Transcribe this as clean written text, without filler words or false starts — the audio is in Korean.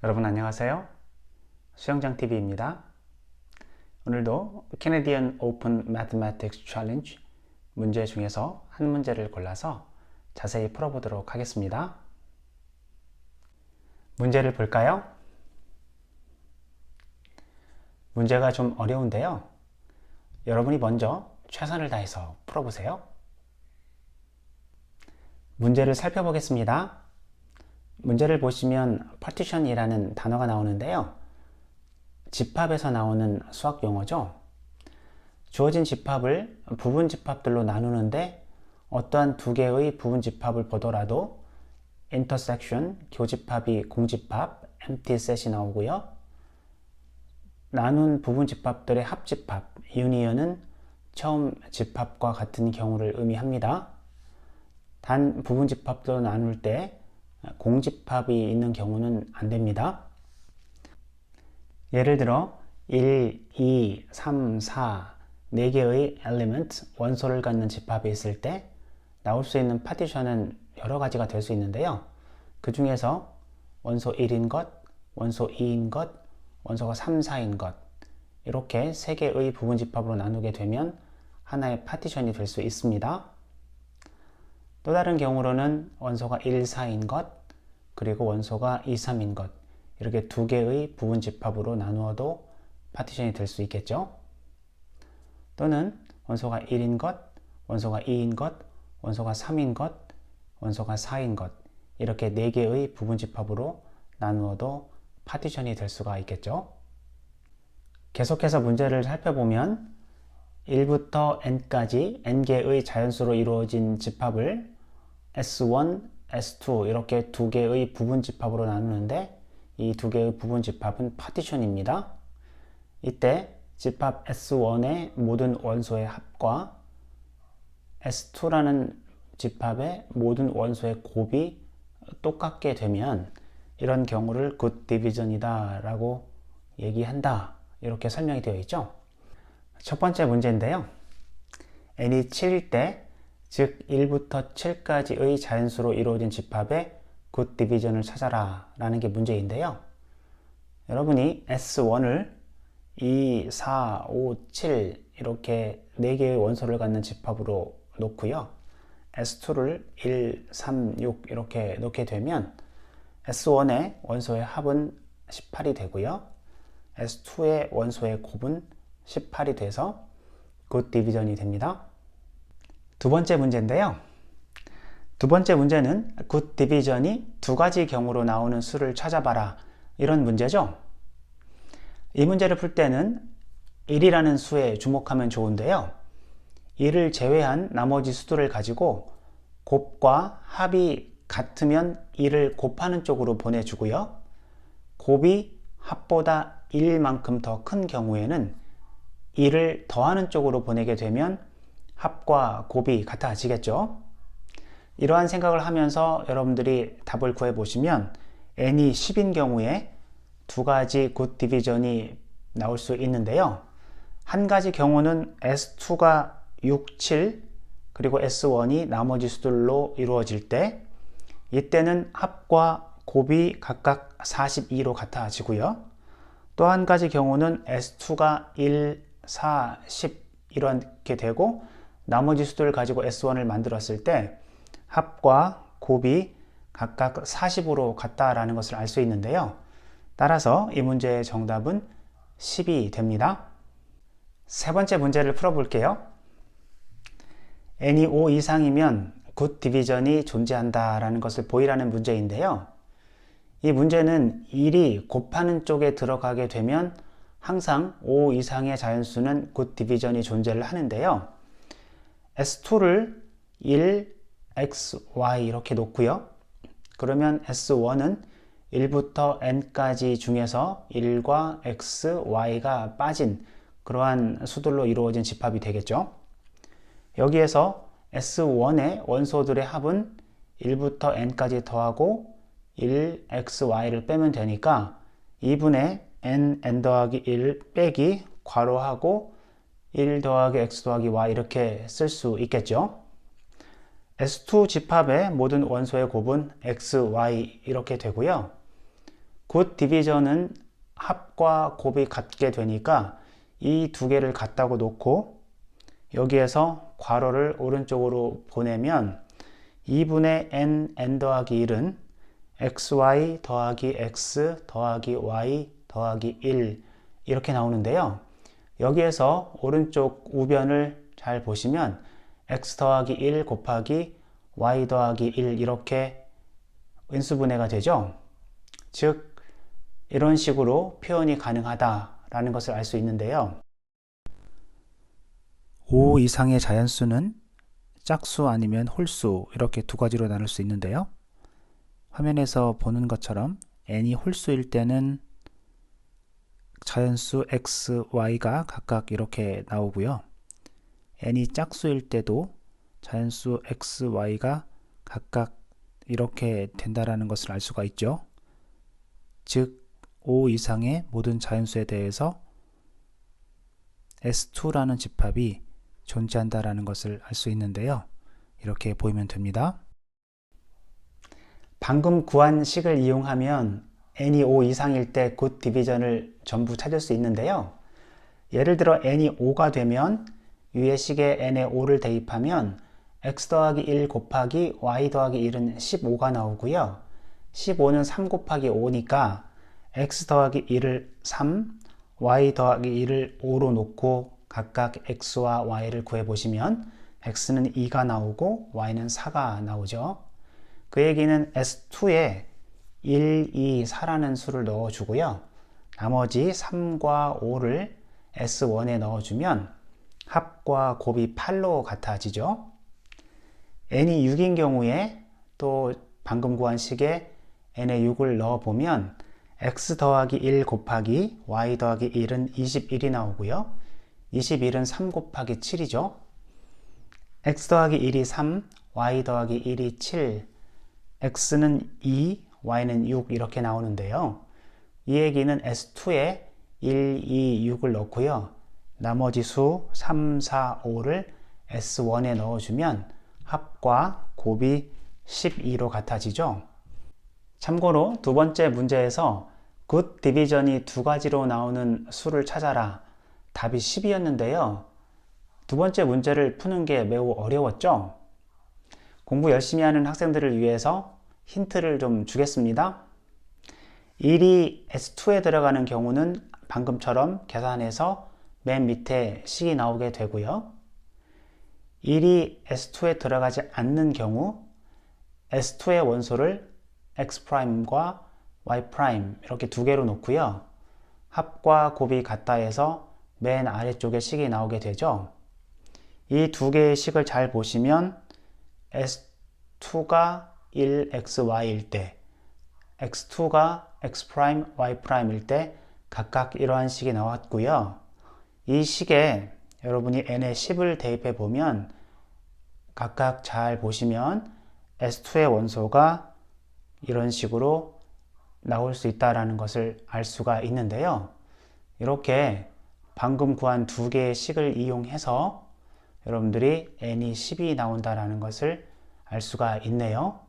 여러분 안녕하세요. 수영장TV입니다. 오늘도 Canadian Open Mathematics Challenge 문제 중에서 한 문제를 골라서 자세히 풀어보도록 하겠습니다. 문제를 볼까요? 문제가 좀 어려운데요. 여러분이 먼저 최선을 다해서 풀어보세요. 문제를 살펴보겠습니다. 문제를 보시면 partition이라는 단어가 나오는데요. 집합에서 나오는 수학 용어죠. 주어진 집합을 부분 집합들로 나누는데 어떠한 두 개의 부분 집합을 보더라도 intersection, 교집합이 공집합, empty set이 나오고요. 나눈 부분 집합들의 합집합, union은 처음 집합과 같은 경우를 의미합니다. 단 부분 집합도 나눌 때 공집합이 있는 경우는 안 됩니다. 예를 들어 1, 2, 3, 4, 4개의 element, 원소를 갖는 집합이 있을 때 나올 수 있는 파티션은 여러 가지가 될 수 있는데요. 그 중에서 원소 1인 것, 원소 2인 것, 원소가 3, 4인 것 이렇게 3개의 부분 집합으로 나누게 되면 하나의 파티션이 될 수 있습니다. 또 다른 경우로는 원소가 1, 4인 것, 그리고 원소가 2, 3인 것 이렇게 두 개의 부분 집합으로 나누어도 파티션이 될 수 있겠죠. 또는 원소가 1인 것, 원소가 2인 것, 원소가 3인 것, 원소가 4인 것 이렇게 4개의 부분 집합으로 나누어도 파티션이 될 수가 있겠죠. 계속해서 문제를 살펴보면 1부터 n까지 n개의 자연수로 이루어진 집합을 S1, S2 이렇게 두 개의 부분 집합으로 나누는데 이 두 개의 부분 집합은 파티션입니다. 이때 집합 S1의 모든 원소의 합과 S2라는 집합의 모든 원소의 곱이 똑같게 되면 이런 경우를 good division이다 라고 얘기한다. 이렇게 설명이 되어 있죠. 첫 번째 문제인데요. n이 7일 때, 즉 1부터 7까지의 자연수로 이루어진 집합의 good division을 찾아라 라는 게 문제인데요. 여러분이 S1을 2, 4, 5, 7 이렇게 4개의 원소를 갖는 집합으로 놓고요. S2를 1, 3, 6 이렇게 놓게 되면 S1의 원소의 합은 18이 되고요. S2의 원소의 곱은 18이 돼서 good division이 됩니다. 두 번째 문제인데요. 두 번째 문제는 good division이 두 가지 경우로 나오는 수를 찾아봐라 이런 문제죠. 이 문제를 풀 때는 1이라는 수에 주목하면 좋은데요. 1을 제외한 나머지 수들을 가지고 곱과 합이 같으면 1을 곱하는 쪽으로 보내주고요. 곱이 합보다 1만큼 더 큰 경우에는 1을 더하는 쪽으로 보내게 되면 합과 곱이 같아지겠죠. 이러한 생각을 하면서 여러분들이 답을 구해 보시면 n이 10인 경우에 두 가지 good division이 나올 수 있는데요. 한 가지 경우는 S2가 6, 7 그리고 S1이 나머지 수들로 이루어질 때 이때는 합과 곱이 각각 42로 같아지고요. 또 한 가지 경우는 S2가 1, 4, 10 이렇게 되고 나머지 수들을 가지고 S1을 만들었을 때 합과 곱이 각각 40으로 같다라는 것을 알 수 있는데요. 따라서 이 문제의 정답은 10이 됩니다. 세 번째 문제를 풀어볼게요. n이 5 이상이면 good division이 존재한다라는 것을 보이라는 문제인데요. 이 문제는 1이 곱하는 쪽에 들어가게 되면 항상 5 이상의 자연수는 good division이 존재를 하는데요. S2를 1, x, y 이렇게 놓고요. 그러면 S1은 1부터 n까지 중에서 1과 x, y가 빠진 그러한 수들로 이루어진 집합이 되겠죠. 여기에서 S1의 원소들의 합은 1부터 n까지 더하고 1, x, y를 빼면 되니까 2분의 n 더하기 1 빼기 괄호하고 1 더하기 x 더하기 y 이렇게 쓸 수 있겠죠. S2 집합의 모든 원소의 곱은 x, y 이렇게 되고요. 굿 디비전은 합과 곱이 같게 되니까 이 두 개를 같다고 놓고 여기에서 괄호를 오른쪽으로 보내면 2분의 n 더하기 1은 xy 더하기 x 더하기 y 더하기 1 이렇게 나오는데요. 여기에서 오른쪽 우변을 잘 보시면 x 더하기 1 곱하기 y 더하기 1 이렇게 인수분해가 되죠. 즉 이런 식으로 표현이 가능하다라는 것을 알 수 있는데요. 5 이상의 자연수는 짝수 아니면 홀수 이렇게 두 가지로 나눌 수 있는데요. 화면에서 보는 것처럼 n이 홀수일 때는 자연수 x, y가 각각 이렇게 나오고요. n이 짝수일 때도 자연수 x, y가 각각 이렇게 된다는 것을 알 수가 있죠. 즉 5 이상의 모든 자연수에 대해서 S2라는 집합이 존재한다는 것을 알 수 있는데요. 이렇게 보이면 됩니다. 방금 구한 식을 이용하면 n이 5 이상일 때 굿 디비전을 전부 찾을 수 있는데요. 예를 들어 n이 5가 되면 위의 식에 n에 5를 대입하면 x 더하기 1 곱하기 y 더하기 1은 15가 나오고요. 15는 3 곱하기 5니까 x 더하기 1을 3, y 더하기 1을 5로 놓고 각각 x와 y를 구해보시면 x는 2가 나오고 y는 4가 나오죠. 그 얘기는 S2에 1, 2, 4라는 수를 넣어주고요. 나머지 3과 5를 S1에 넣어주면 합과 곱이 8로 같아지죠. n이 6인 경우에 또 방금 구한 식에 n에 6을 넣어보면 x 더하기 1 곱하기 y 더하기 1은 21이 나오고요. 21은 3 곱하기 7이죠. x 더하기 1이 3, y 더하기 1이 7, x는 2, y는 6 이렇게 나오는데요. 이 얘기는 S2에 1, 2, 6을 넣고요. 나머지 수 3, 4, 5를 S1에 넣어주면 합과 곱이 12로 같아지죠. 참고로 두 번째 문제에서 굿 디비전이 두 가지로 나오는 수를 찾아라. 답이 10이었는데요. 두 번째 문제를 푸는 게 매우 어려웠죠? 공부 열심히 하는 학생들을 위해서 힌트를 좀 주겠습니다. 1이 S2에 들어가는 경우는 방금처럼 계산해서 맨 밑에 식이 나오게 되고요. 1이 S2에 들어가지 않는 경우 S2의 원소를 X'과 Y' 이렇게 두 개로 놓고요. 합과 곱이 같다 해서 맨 아래쪽에 식이 나오게 되죠. 이 두 개의 식을 잘 보시면 S2가 1xy일 때 x2가 x', y''일 때 각각 이러한 식이 나왔고요. 이 식에 여러분이 n에 10을 대입해 보면 각각 잘 보시면 S2의 원소가 이런 식으로 나올 수 있다는 것을 알 수가 있는데요. 이렇게 방금 구한 두 개의 식을 이용해서 여러분들이 n이 10이 나온다는 것을 알 수가 있네요.